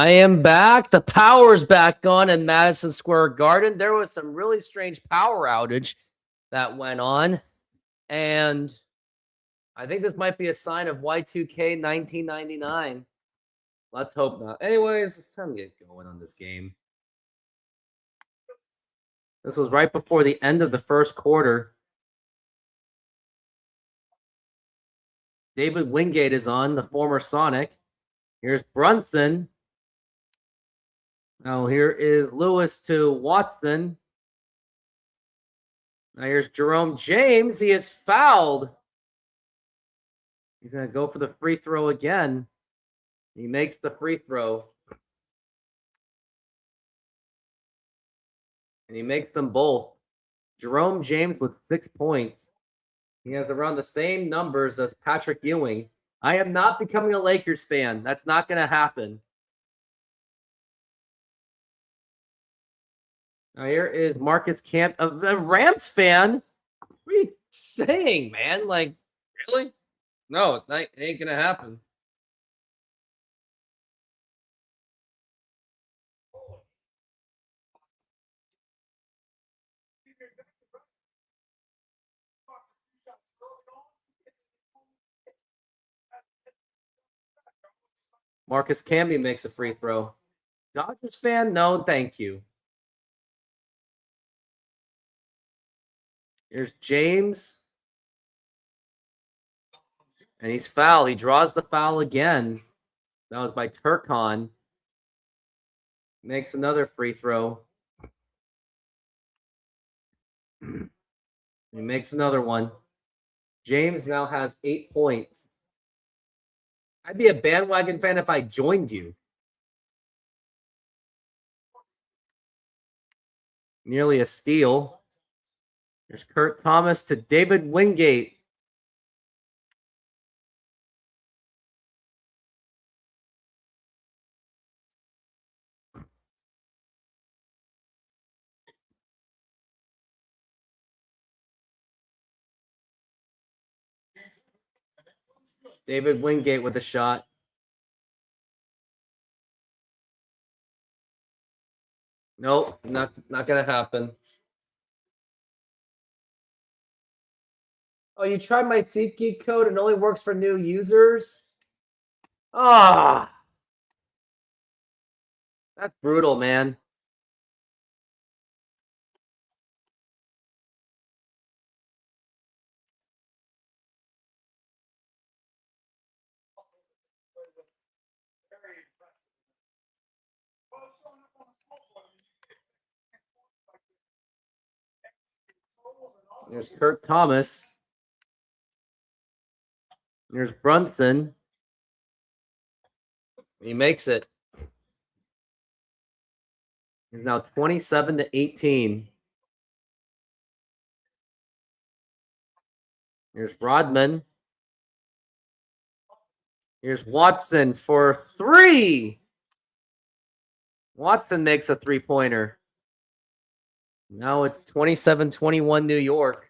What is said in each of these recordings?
I am back. The power's back on in Madison Square Garden. There was some really strange power outage that went on. And I think this might be a sign of Y2K 1999. Let's hope not. Anyways, it's time to get going on this game. This was right before the end of the first quarter. David Wingate is on, the former Sonic. Here's Brunson. Now here is Lewis to Watson. Now here's Jerome James. He is fouled. He's going to go for the free throw again. He makes the free throw. And he makes them both. Jerome James with 6 points. He has around the same numbers as Patrick Ewing. I am not becoming a Lakers fan. That's not going to happen. Now here is Marcus Camp, a Rams fan. What are you saying, man? Like, really? No, it ain't going to happen. Marcus Camby makes a free throw. Dodgers fan? No, thank you. Here's James. And he's fouled. He draws the foul again. That was by Turkon. Makes another free throw. He makes another one. James now has 8 points. I'd be a bandwagon fan if I joined you. Nearly a steal. There's Kurt Thomas to David Wingate. David Wingate with a shot. Nope, not going to happen. Oh, you tried my SeatGeek code and it only works for new users? Ah. That's brutal, man. There's Kurt Thomas. There's Brunson. He makes it. He's now 27-18. Here's Rodman. Here's Watson for 3. Watson makes a 3-pointer. Now it's 27-21 New York.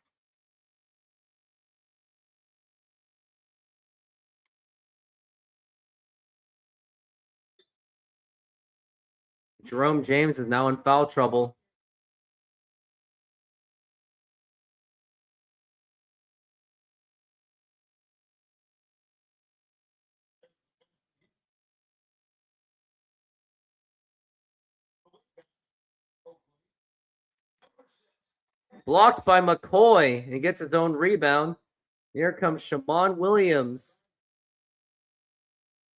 Jerome James is now in foul trouble. Blocked by McCoy. He gets his own rebound. Here comes Shammond Williams.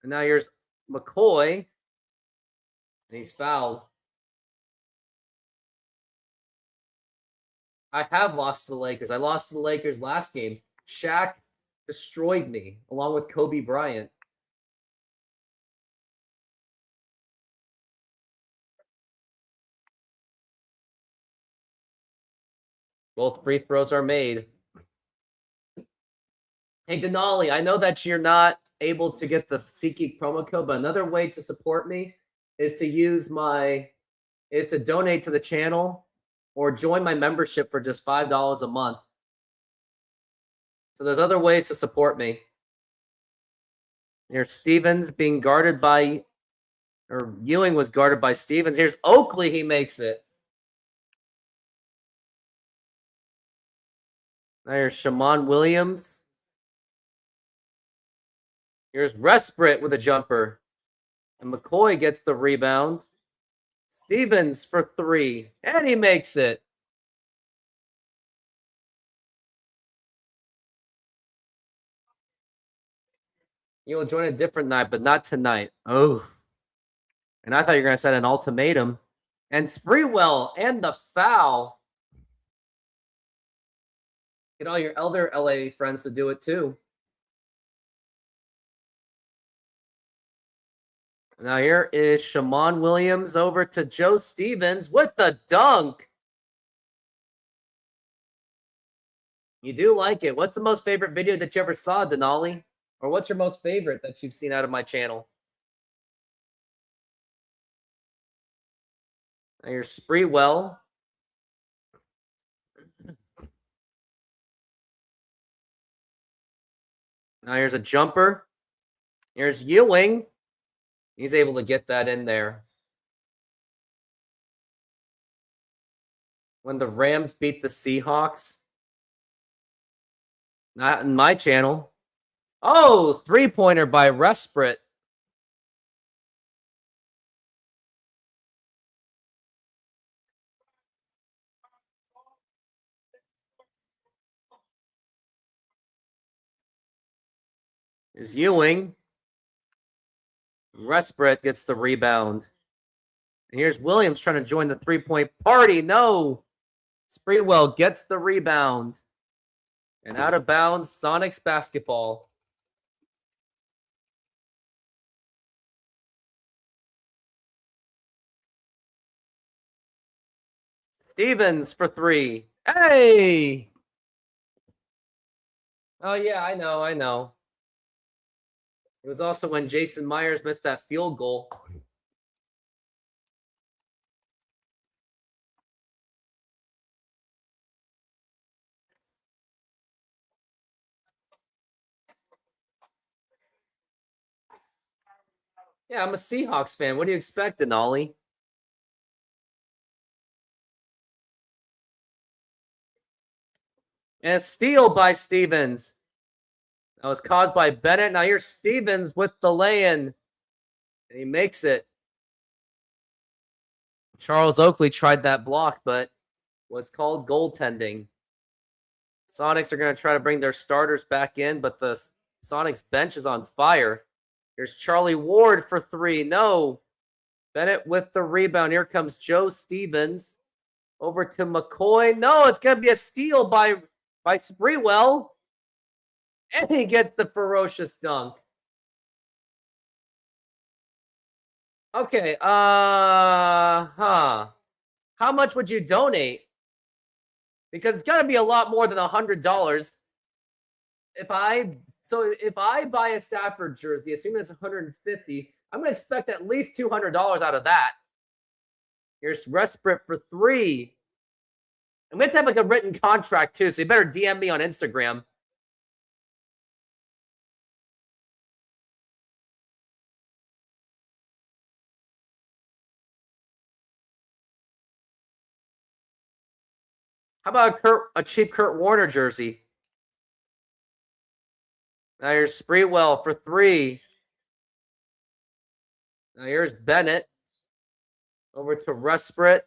And now here's McCoy. And he's fouled. I have lost to the Lakers. I lost to the Lakers last game. Shaq destroyed me, along with Kobe Bryant. Both free throws are made. Hey, Denali, I know that you're not able to get the SeatGeek promo code, but another way to support me is to donate to the channel or join my membership for just $5 a month. So there's other ways to support me. Here's Stevens being guarded by Or Ewing was guarded by Stevens. Here's Oakley. He makes it. There's Shammond Williams. Here's Resprit with a jumper. And McCoy gets the rebound. Stevens for 3. And he makes it. You will join a different night, but not tonight. Oh. And I thought you were going to set an ultimatum. And Spreewell and the foul. Get all your other LA friends to do it too. Now here is Shammond Williams over to Joe Stevens with the dunk. You do like it. What's the most favorite video that you ever saw, Denali? Or what's your most favorite that you've seen out of my channel? Now here's Spreewell. Now here's a jumper. Here's Ewing. He's able to get that in there. When the Rams beat the Seahawks. Not in my channel. Oh, three-pointer by Resprit. Here's Ewing. Resprit gets the rebound. And here's Williams trying to join the three-point party. No. Spreewell gets the rebound. And out of bounds, Sonics basketball. Stevens for 3. Hey! Oh, yeah, I know. It was also when Jason Myers missed that field goal. Yeah, I'm a Seahawks fan. What do you expect, Denali? And a steal by Stevens. That was caused by Bennett. Now here's Stevens with the lay-in. And he makes it. Charles Oakley tried that block, but was called goaltending. Sonics are going to try to bring their starters back in, but the Sonics bench is on fire. Here's Charlie Ward for 3. No. Bennett with the rebound. Here comes Joe Stevens. Over to McCoy. No, it's going to be a steal by Spreewell. And he gets the ferocious dunk. Okay, how much would you donate? Because it's got to be a lot more than $100. If I buy a Stafford jersey, assuming it's $150, I'm going to expect at least $200 out of that. Here's Resprit for 3. And we have to have like a written contract too, so you better DM me on Instagram. How about a cheap Kurt Warner jersey? Now here's Spreewell for 3. Now here's Bennett. Over to Resprit.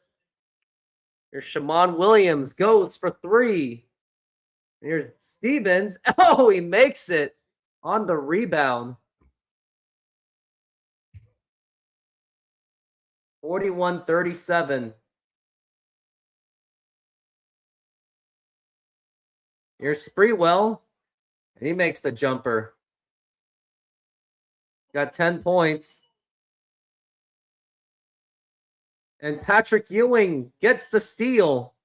Here's Shammond Williams. Goes for 3. And here's Stevens. Oh, he makes it on the rebound. 41-37. Here's Spreewell. He makes the jumper. Got 10 points. And Patrick Ewing gets the steal.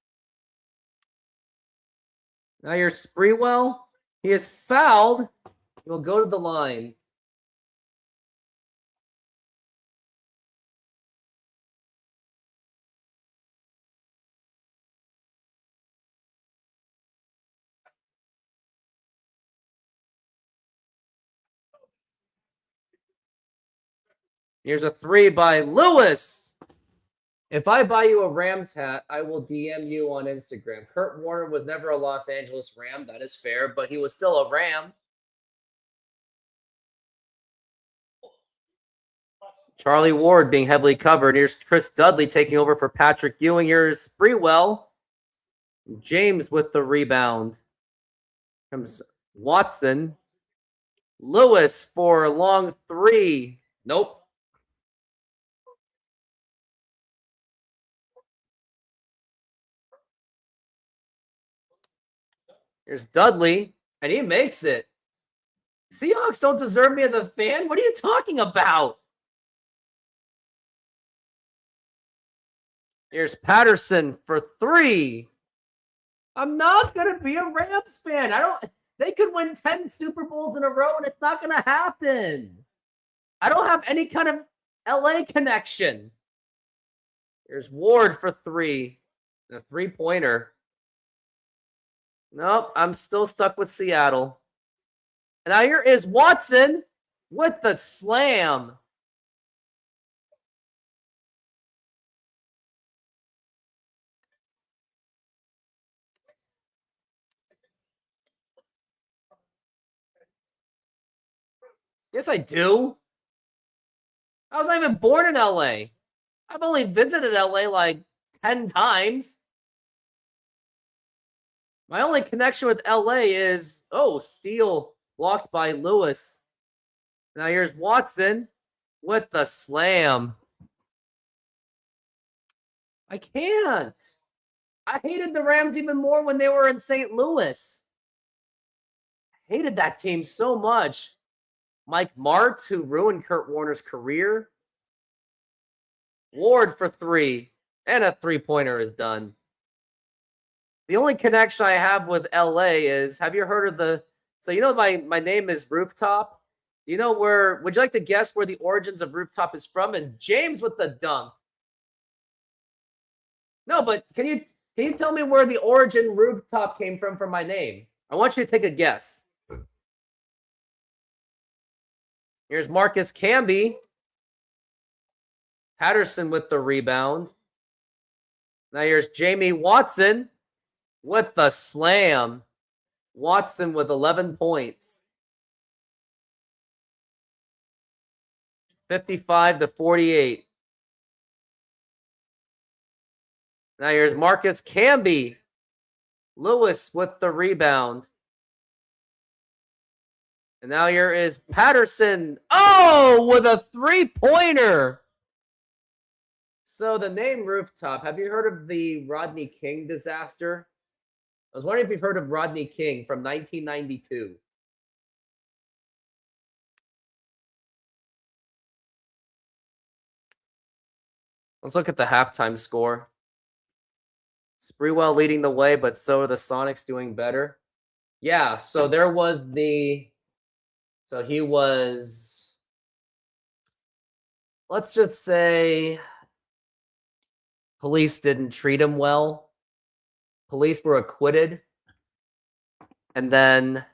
Now here's Spreewell. He is fouled. He'll go to the line. Here's a 3 by Lewis. If I buy you a Rams hat, I will DM you on Instagram. Kurt Warner was never a Los Angeles Ram. That is fair, but he was still a Ram. Charlie Ward being heavily covered. Here's Chris Dudley taking over for Patrick Ewing. Here's Sprewell. James with the rebound. Comes Watson. Lewis for a long 3. Nope. Here's Dudley, and he makes it. Seahawks don't deserve me as a fan? What are you talking about? Here's Patterson for 3. I'm not going to be a Rams fan. They could win 10 Super Bowls in a row, and it's not going to happen. I don't have any kind of LA connection. Here's Ward for 3. A 3-pointer. Nope, I'm still stuck with Seattle. And now here is Watson with the slam. Yes, I do. I was not even born in LA. I've only visited LA like 10 times. My only connection with LA is, steal blocked by Lewis. Now here's Watson with the slam. I can't. I hated the Rams even more when they were in St. Louis. I hated that team so much. Mike Martz, who ruined Kurt Warner's career. Ward for 3. And a 3-pointer is done. The only connection I have with LA is, have you heard of my name is Rooftop? Do you know would you like to guess where the origins of Rooftop is from? And James with the dunk. No, but can you tell me where the origin Rooftop came from my name? I want you to take a guess. Here's Marcus Camby. Patterson with the rebound. Now here's Jamie Watson with the slam. Watson with 11 points. 55-48. Now here's Marcus Camby. Lewis with the rebound. And now here is Patterson. With a 3-pointer. So the name Rooftop, have you heard of the Rodney King disaster? I was wondering if you've heard of Rodney King from 1992. Let's look at the halftime score. Sprewell leading the way, but so are the Sonics doing better. Yeah, so he was, let's just say, police didn't treat him well. Police were acquitted. And then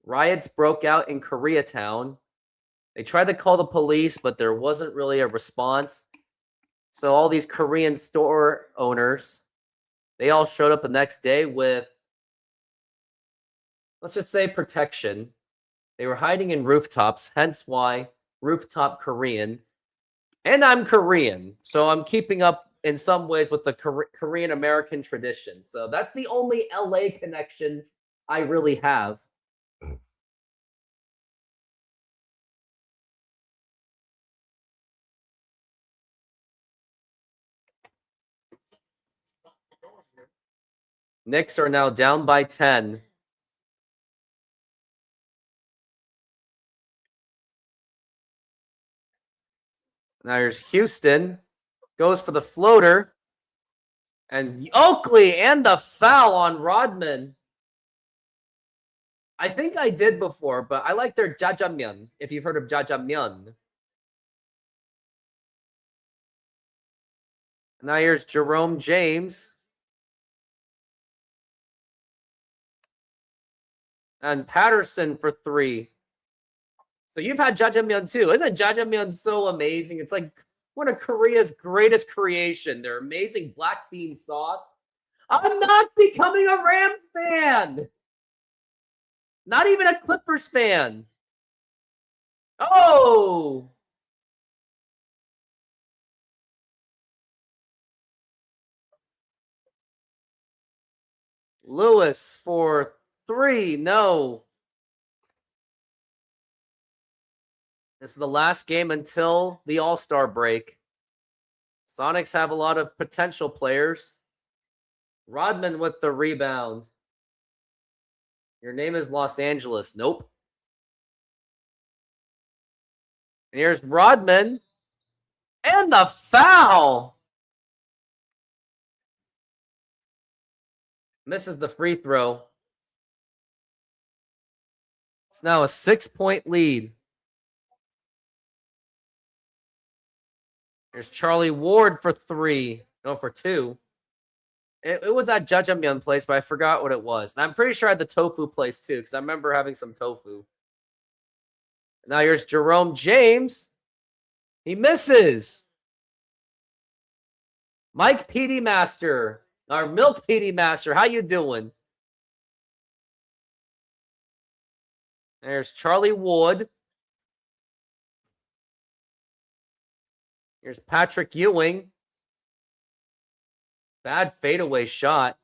riots broke out in Koreatown. They tried to call the police, but there wasn't really a response. So all these Korean store owners, they all showed up the next day with, let's just say, protection. They were hiding in rooftops, hence why Rooftop Korean. And I'm Korean, so I'm keeping up in some ways with the Korean-American tradition. So that's the only LA connection I really have. Knicks are now down by 10. Now here's Houston. Goes for the floater. And Oakley and the foul on Rodman. I think I did before, but I like their jjajangmyeon, if you've heard of jjajangmyeon. Now here's Jerome James. And Patterson for 3. So you've had jjajangmyeon too. Isn't jjajangmyeon so amazing? It's like one of Korea's greatest creation. Their amazing black bean sauce. I'm not becoming a Rams fan. Not even a Clippers fan. Oh, Lewis for 3. No. This is the last game until the All-Star break. Sonics have a lot of potential players. Rodman with the rebound. Your name is Los Angeles. Nope. And here's Rodman. And the foul. Misses the free throw. It's now a 6-point lead. There's Charlie Ward for 3. No, for 2. It was that jjajangmyeon place, but I forgot what it was. And I'm pretty sure I had the tofu place too, because I remember having some tofu. Now here's Jerome James. He misses. Mike PD Master, our Milk PD Master, how you doing? There's Charlie Ward. Here's Patrick Ewing. Bad fadeaway shot.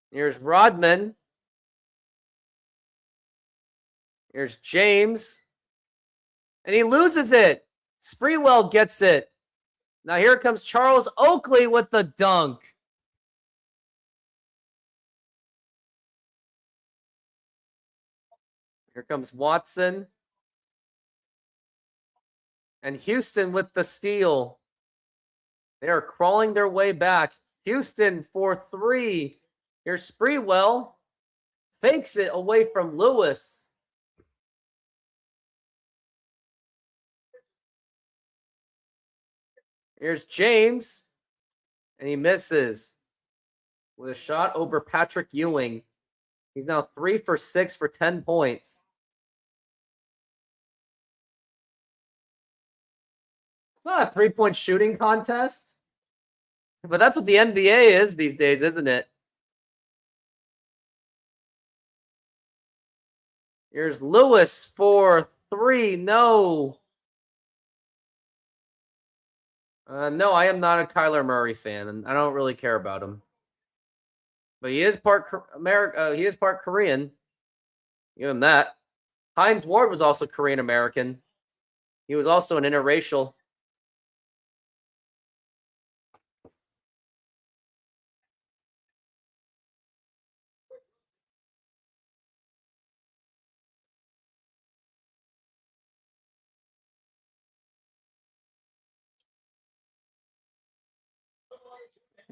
Here's Rodman. Here's James. And he loses it. Sprewell gets it. Now here comes Charles Oakley with the dunk. Here comes Watson. And Houston with the steal. They are crawling their way back. Houston for 3. Here's Sprewell. Fakes it away from Lewis. Here's James. And he misses with a shot over Patrick Ewing. He's now 3 for 6 for 10 points. It's not a 3-point shooting contest. But that's what the NBA is these days, isn't it? Here's Lewis for 3. No. No, I am not a Kyler Murray fan, and I don't really care about him. But he is part he is part Korean. Give him that. Hines Ward was also Korean American. He was also an interracial.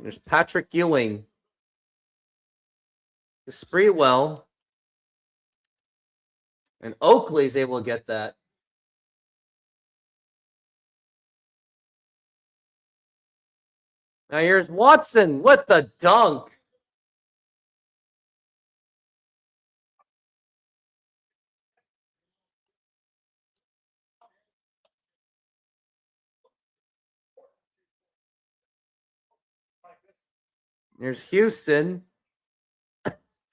There's Patrick Ewing. To Sprewell. And Oakley's able to get that. Now here's Watson with the dunk. There's Houston.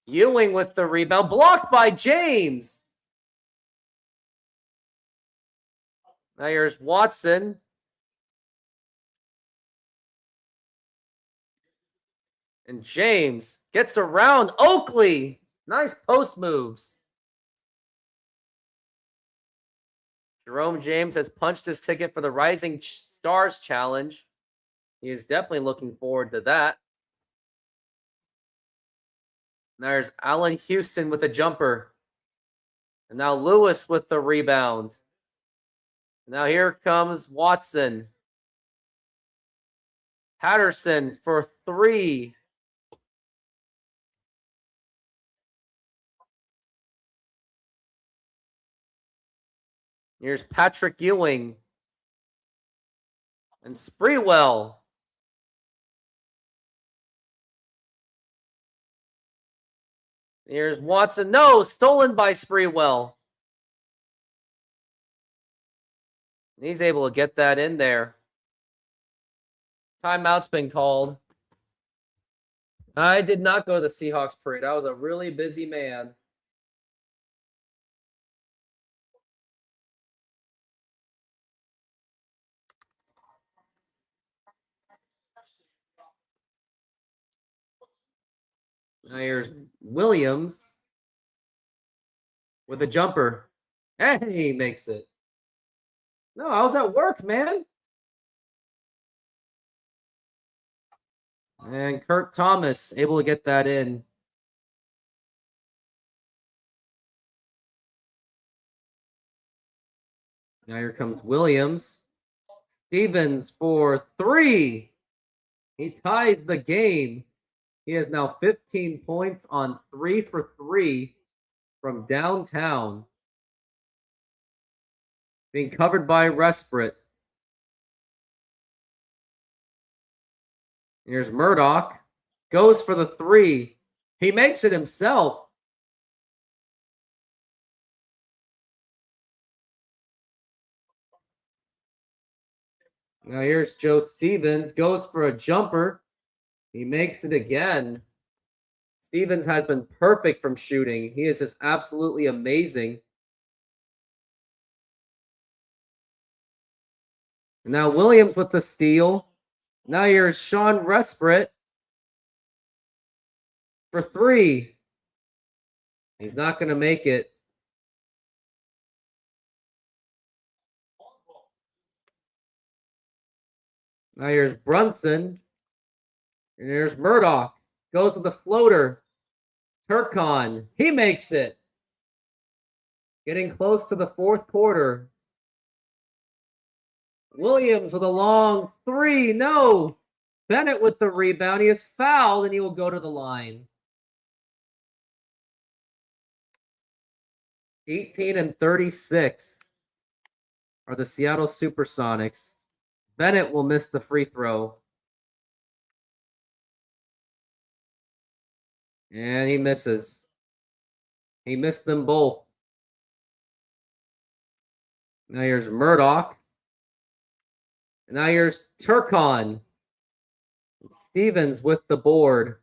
Ewing with the rebound. Blocked by James. Now here's Watson. And James gets around Oakley. Nice post moves. Jerome James has punched his ticket for the Rising Stars Challenge. He is definitely looking forward to that. There's Allen Houston with a jumper. And now Lewis with the rebound. Now here comes Watson. Patterson for 3. Here's Patrick Ewing. And Sprewell. Here's Watson. No, stolen by Spreewell. He's able to get that in there. Timeout's been called. I did not go to the Seahawks parade. I was a really busy man. Now here's Williams with a jumper. Hey, he makes it. No, I was at work, man. And Kirk Thomas able to get that in. Now here comes Williams. Stevens for 3. He ties the game. He has now 15 points on 3 for 3 from downtown. Being covered by Resprit. Here's Murdoch. Goes for the 3. He makes it himself. Now here's Joe Stevens. Goes for a jumper. He makes it again. Stevens has been perfect from shooting. He is just absolutely amazing. And now Williams with the steal. Now here's Sean Resprit for 3. He's not going to make it. Now here's Brunson. And here's Murdoch. Goes with the floater. Turcon. He makes it. Getting close to the 4th quarter. Williams with a long 3. No. Bennett with the rebound. He is fouled and he will go to the line. 18 and 36 are the Seattle SuperSonics. Bennett will miss the free throw. And he misses. He missed them both. Now here's Murdoch. And now here's Turcon. Stevens with the board.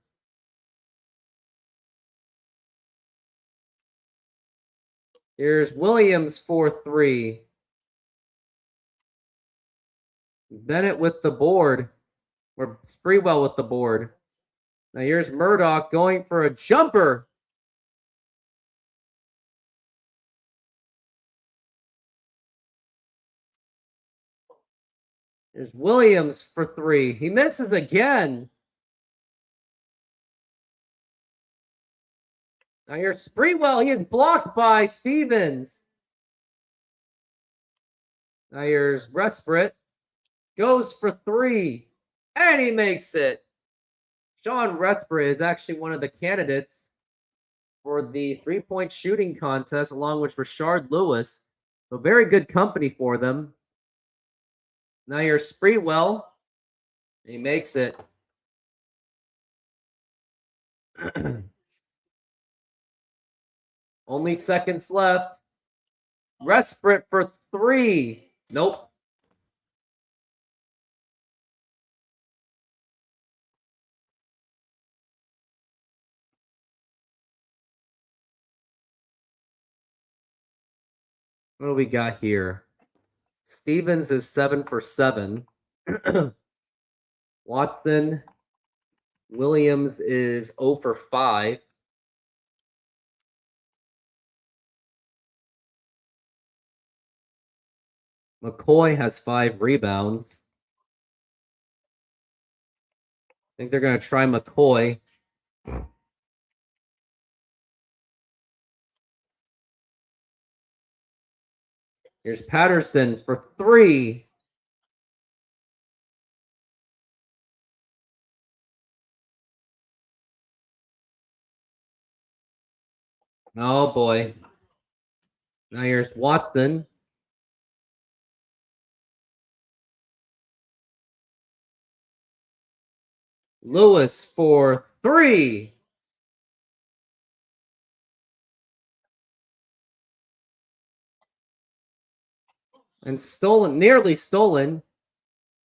Here's Williams for 3. Bennett with the board. Or Spreewell with the board. Now here's Murdoch going for a jumper. Here's Williams for 3. He misses again. Now here's Spreewell. He is blocked by Stevens. Now here's Resprit. Goes for 3. And he makes it. Sean Resprit is actually one of the candidates for the 3-point shooting contest, along with Rashard Lewis. So very good company for them. Now here's Spreewell. He makes it. Only seconds left. Resprit for 3. Nope. What do we got here? Stevens is 7 for 7. Watson. Williams is 0 for 5. McCoy has 5 rebounds. I think they're going to try McCoy. Here's Patterson for 3. Oh, boy. Now here's Watson. Lewis for 3. And stolen, nearly stolen.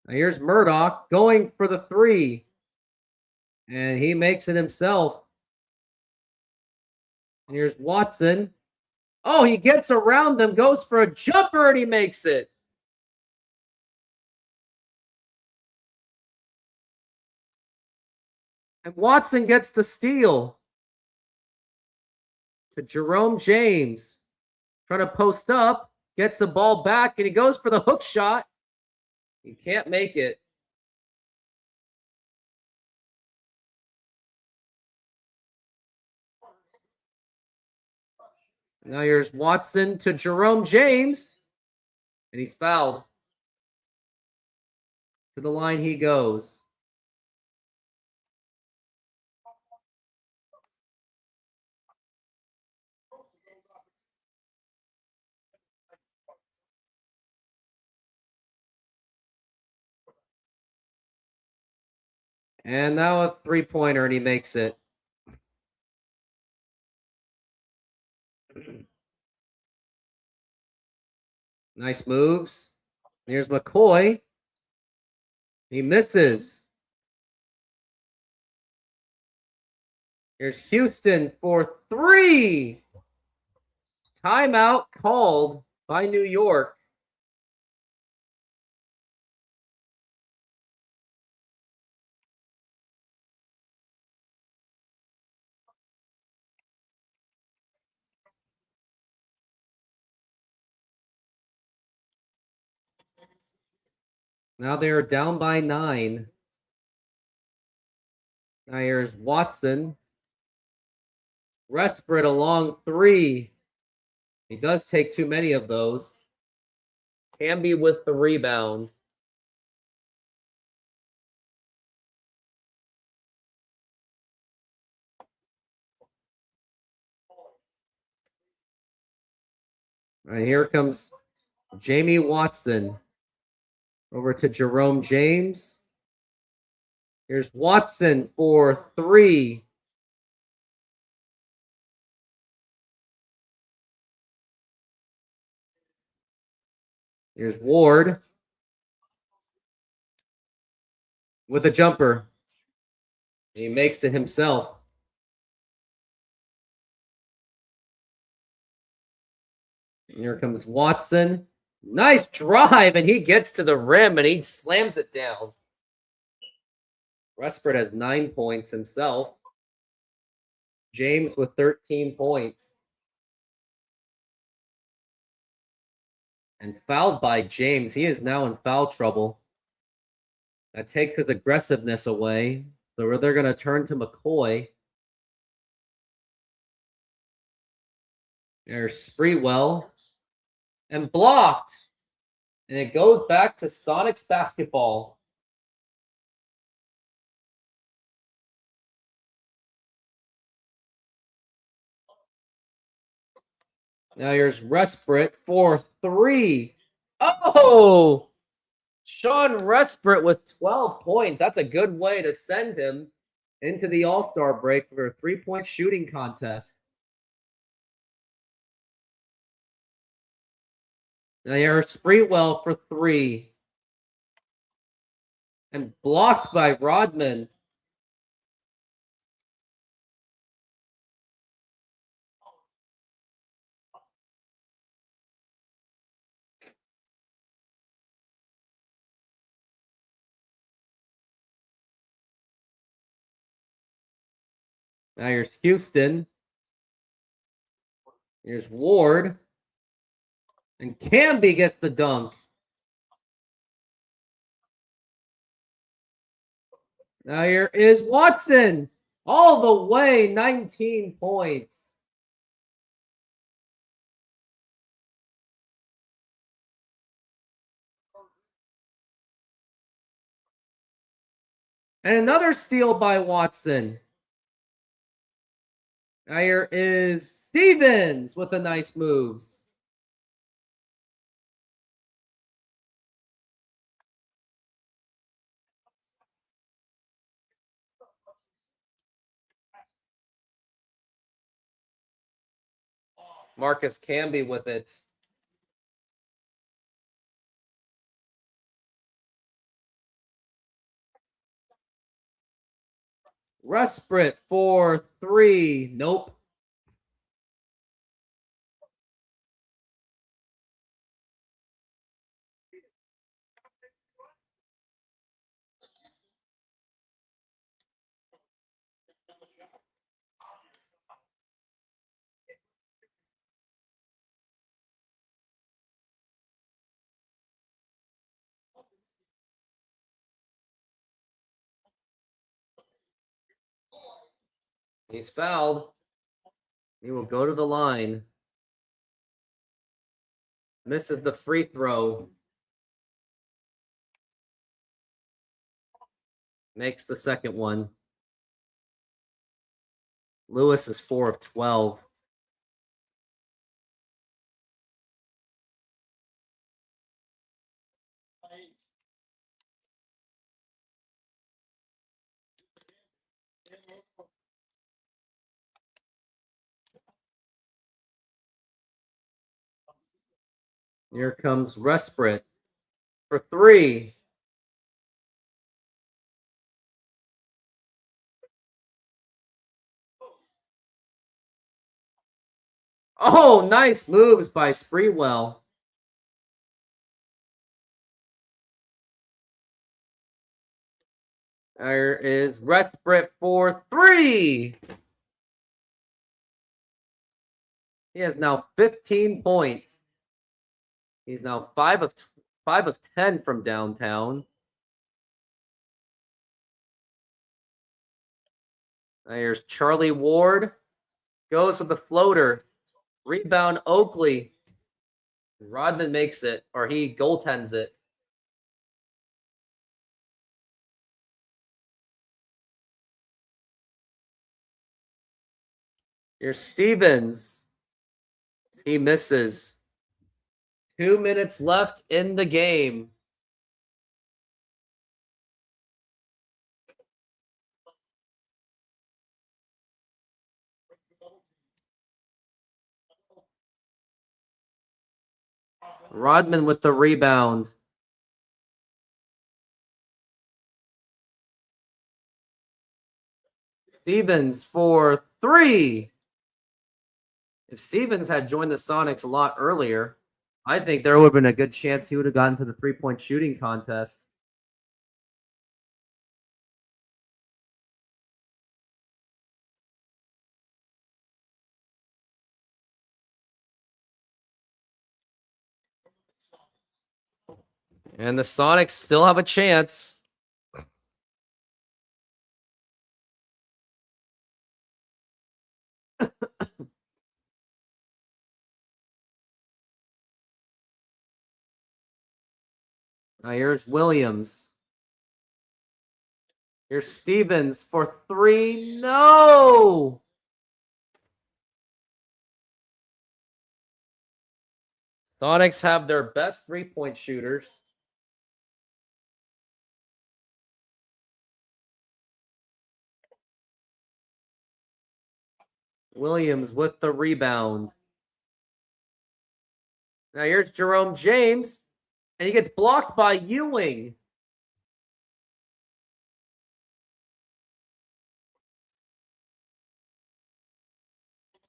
Now here's Murdoch going for the three. And he makes it himself. And here's Watson. Oh, he gets around them, goes for a jumper, and he makes it. And Watson gets the steal. To Jerome James. Trying to post up. Gets the ball back, and he goes for the hook shot. He can't make it. Now here's Watson to Jerome James. And he's fouled. To the line he goes. And now a three-pointer, and he makes it. Nice moves. Here's McCoy. He misses. Here's Houston for three. Timeout called by New York. Now they're down by 9. Now here's Watson. Resprit along 3. He does take too many of those. Camby with the rebound. All right, here comes Jamie Watson. Over to Jerome James. Here's Watson for 3. Here's Ward with a jumper. He makes it himself. And here comes Watson. Nice drive, and he gets to the rim, and he slams it down. Resprit has 9 points himself. James with 13 points. And fouled by James. He is now in foul trouble. That takes his aggressiveness away. So they're going to turn to McCoy. There's Spreewell. And blocked. And it goes back to Sonics basketball. Now here's Resprit for 3. Oh! Sean Resprit with 12 points. That's a good way to send him into the All-Star break for a 3-point shooting contest. Now here's Spreewell for 3. And blocked by Rodman. Now here's Houston. Here's Ward. And Camby gets the dunk. Now here is Watson. All the way, 19 points. And another steal by Watson. Now here is Stevens with the nice moves. Marcus Camby with it. Resprit for 3. Nope. He's fouled. He will go to the line. Misses the free throw. Makes the second one. Lewis is 4 of 12. Here comes Resprit for 3. Oh, nice moves by Sprewell. There is Resprit for 3. He has now 15 points. He's now 5 of 10 from downtown. There's Charlie Ward. Goes with the floater. Rebound Oakley. Rodman makes it, or he goaltends it. Here's Stevens. He misses. 2 minutes left in the game. Rodman with the rebound. Stevens for 3. If Stevens had joined the Sonics a lot earlier, I think there would have been a good chance he would have gotten to the 3-point shooting contest. And the Sonics still have a chance. Now here's Williams. Here's Stevens for 3. No! Sonics have their best 3-point shooters. Williams with the rebound. Now here's Jerome James, and he gets blocked by Ewing.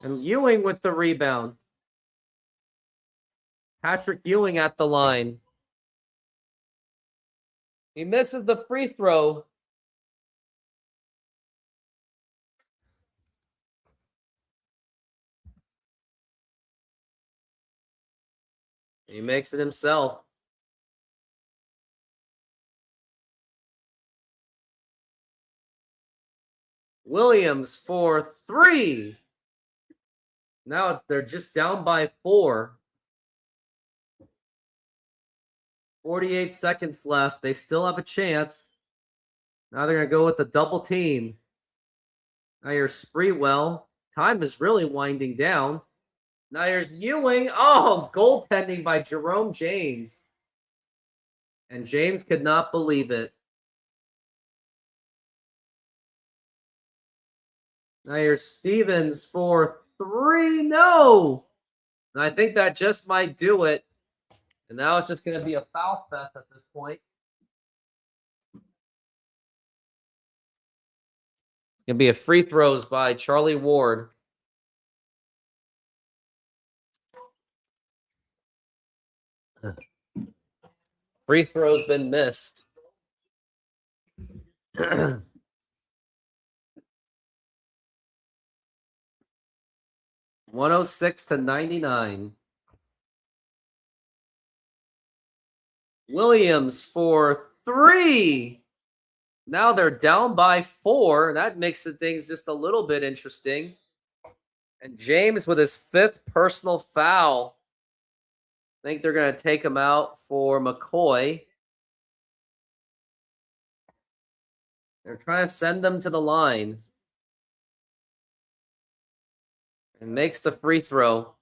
And Ewing with the rebound. Patrick Ewing at the line. He misses the free throw. He makes it himself. Williams for 3. Now they're just down by 4. 48 seconds left. They still have a chance. Now they're going to go with the double team. Now here's Sprewell. Time is really winding down. Now here's Ewing. Oh, goaltending by Jerome James. And James could not believe it. Now here's Stevens for 3. No! And I think that just might do it. And now it's just going to be a foul fest at this point. Gonna be a free throws by Charlie Ward. Free throw's been missed. 106-99. Williams for 3. Now they're down by 4. That makes the things just a little bit interesting. And James with his 5th personal foul. I think they're going to take him out for McCoy. They're trying to send them to the line. And makes the free throw.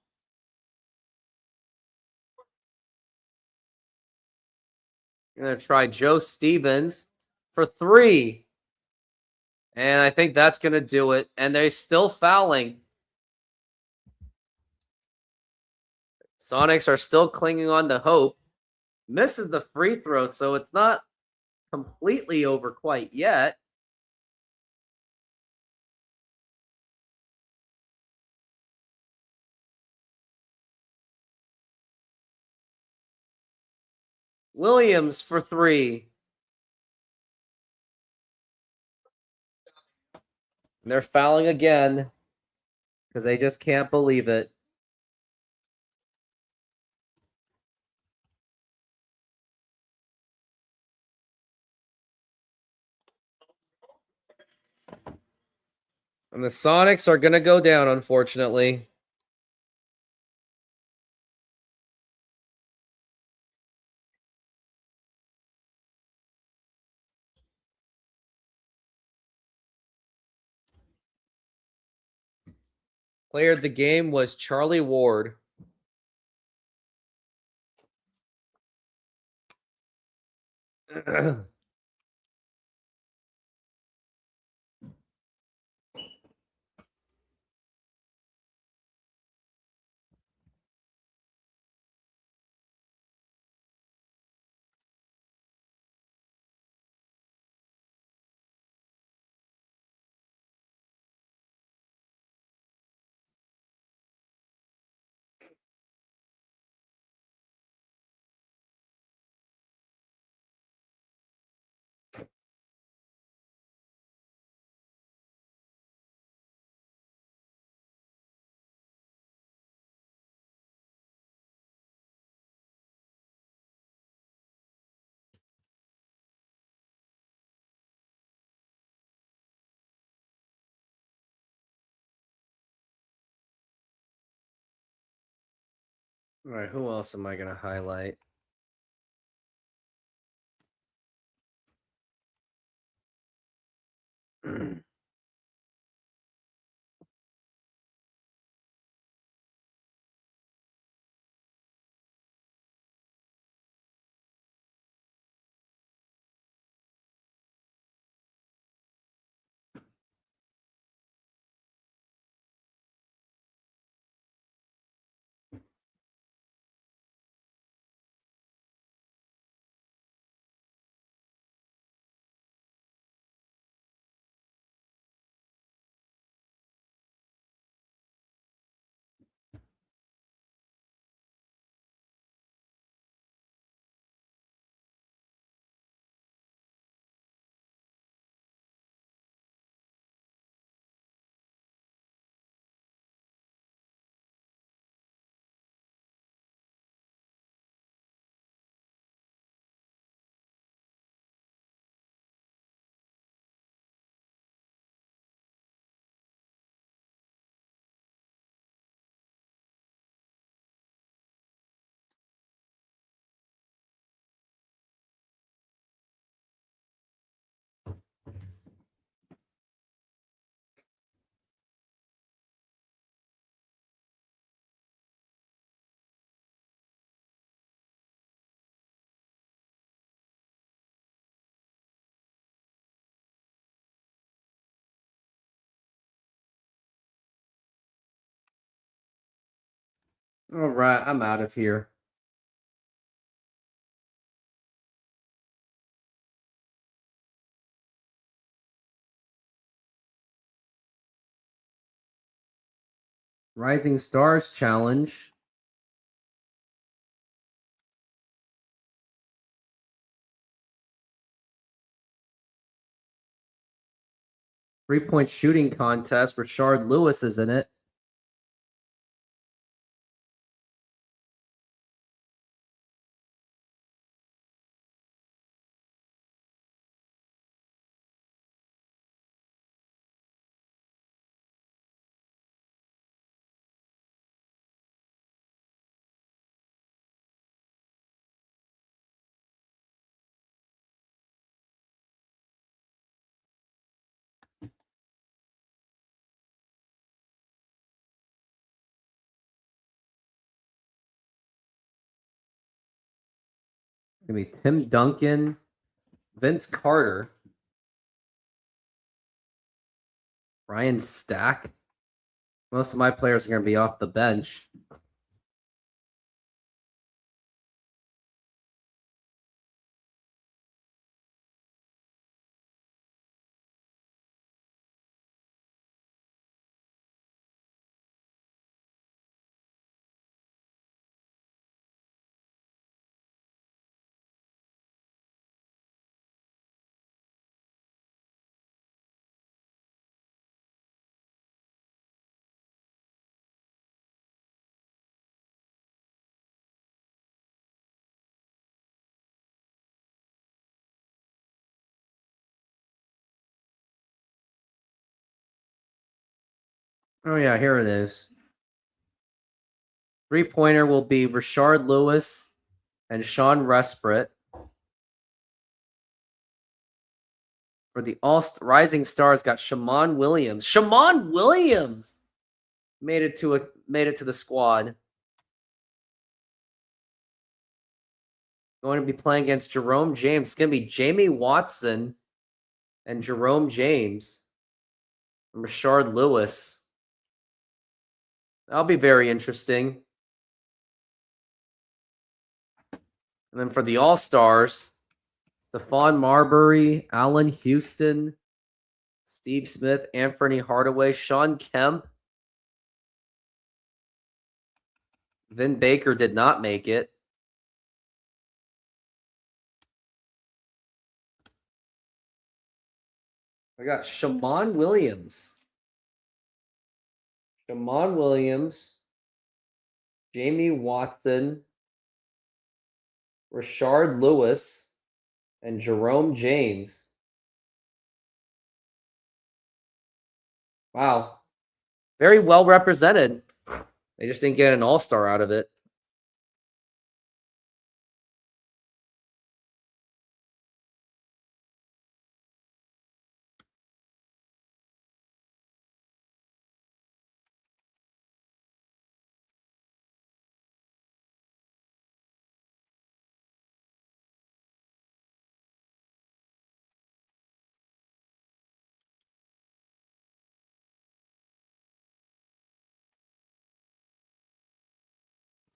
You're going to try Joe Stevens for 3. And I think that's going to do it. And they're still fouling. Sonics are still clinging on to hope. Misses the free throw, so it's not completely over quite yet. Williams for 3. And they're fouling again because they just can't believe it. And the Sonics are going to go down, unfortunately. Player of the game was Charlie Ward. All right, who else am I going to highlight? All right, I'm out of here. Rising Stars Challenge. Three-point shooting contest. Rashard Lewis is in it. It's going to be Tim Duncan, Vince Carter, Ryan Stack. Most of my players are going to be off the bench. Oh, yeah, here it is. Three-pointer will be Rashard Lewis and Sean Resprit. For the Rising Stars, got Shammond Williams. Shammond Williams made it to the squad. Going to be playing against Jerome James. It's going to be Jamie Watson and Jerome James and Rashard Lewis. That'll be very interesting. And then for the All-Stars, Stephon Marbury, Allen Houston, Steve Smith, Anthony Hardaway, Sean Kemp. Vin Baker did not make it. I got Shammond Williams. Shammond Williams, Jamie Watson, Rashard Lewis, and Jerome James. Wow. Very well represented. They just didn't get an all-star out of it.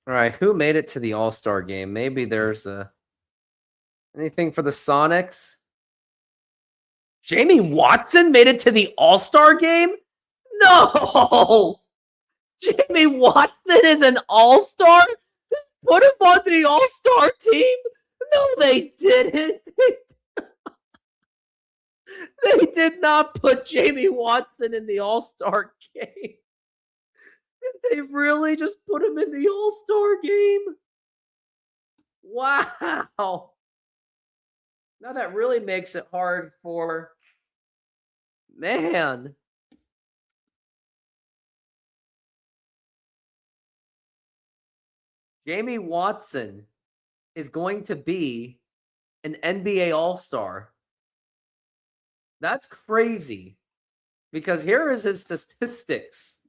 All right, who made it to the All-Star game? Maybe there's anything for the Sonics? Jamie Watson made it to the All-Star game? No! Jamie Watson is an All-Star? Put him on the All-Star team? No, they didn't. They did not put Jamie Watson in the All-Star game. Did they really just put him in the All-Star game? Wow. Now that really makes it hard for... Man. Jamie Watson is going to be an NBA All-Star. That's crazy. Because here is his statistics.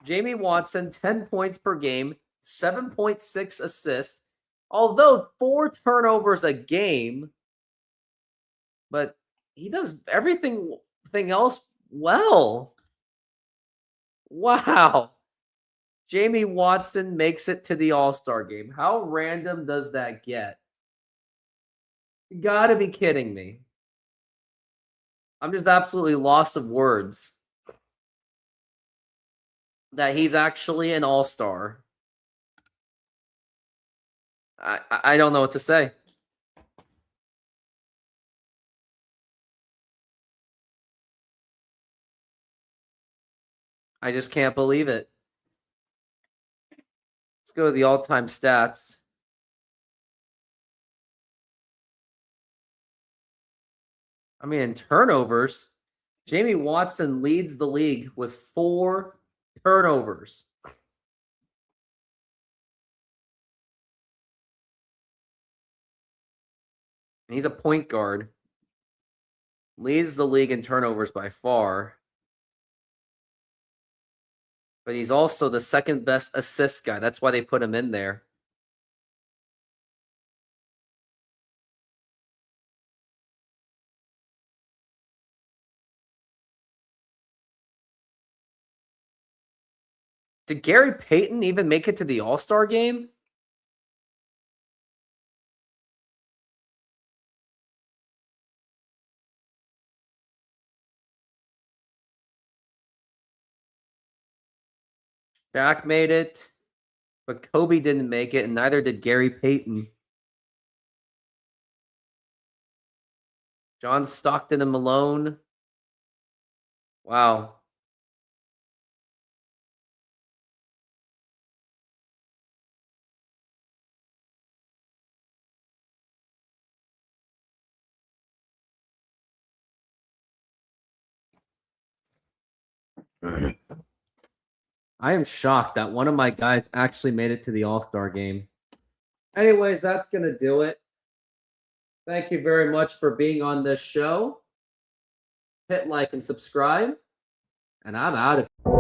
Jamie Watson, 10 points per game, 7.6 assists, although 4 turnovers a game, but he does everything else well. Wow. Jamie Watson makes it to the All-Star game. How random does that get? You gotta be kidding me. I'm just absolutely lost of words. that he's actually an all-star. I don't know what to say. I just can't believe it. Let's go to the all-time stats. I mean, in turnovers, Jamie Watson leads the league with 4 turnovers. And he's a point guard. Leads the league in turnovers by far. But he's also the second best assist guy. That's why they put him in there. Did Gary Payton even make it to the All-Star game? Shaq made it, but Kobe didn't make it, and neither did Gary Payton. John Stockton and Malone. Wow. I am shocked that one of my guys actually made it to the All-Star game. Anyways, that's going to do it. Thank you very much for being on this show. Hit like and subscribe, and I'm out of here.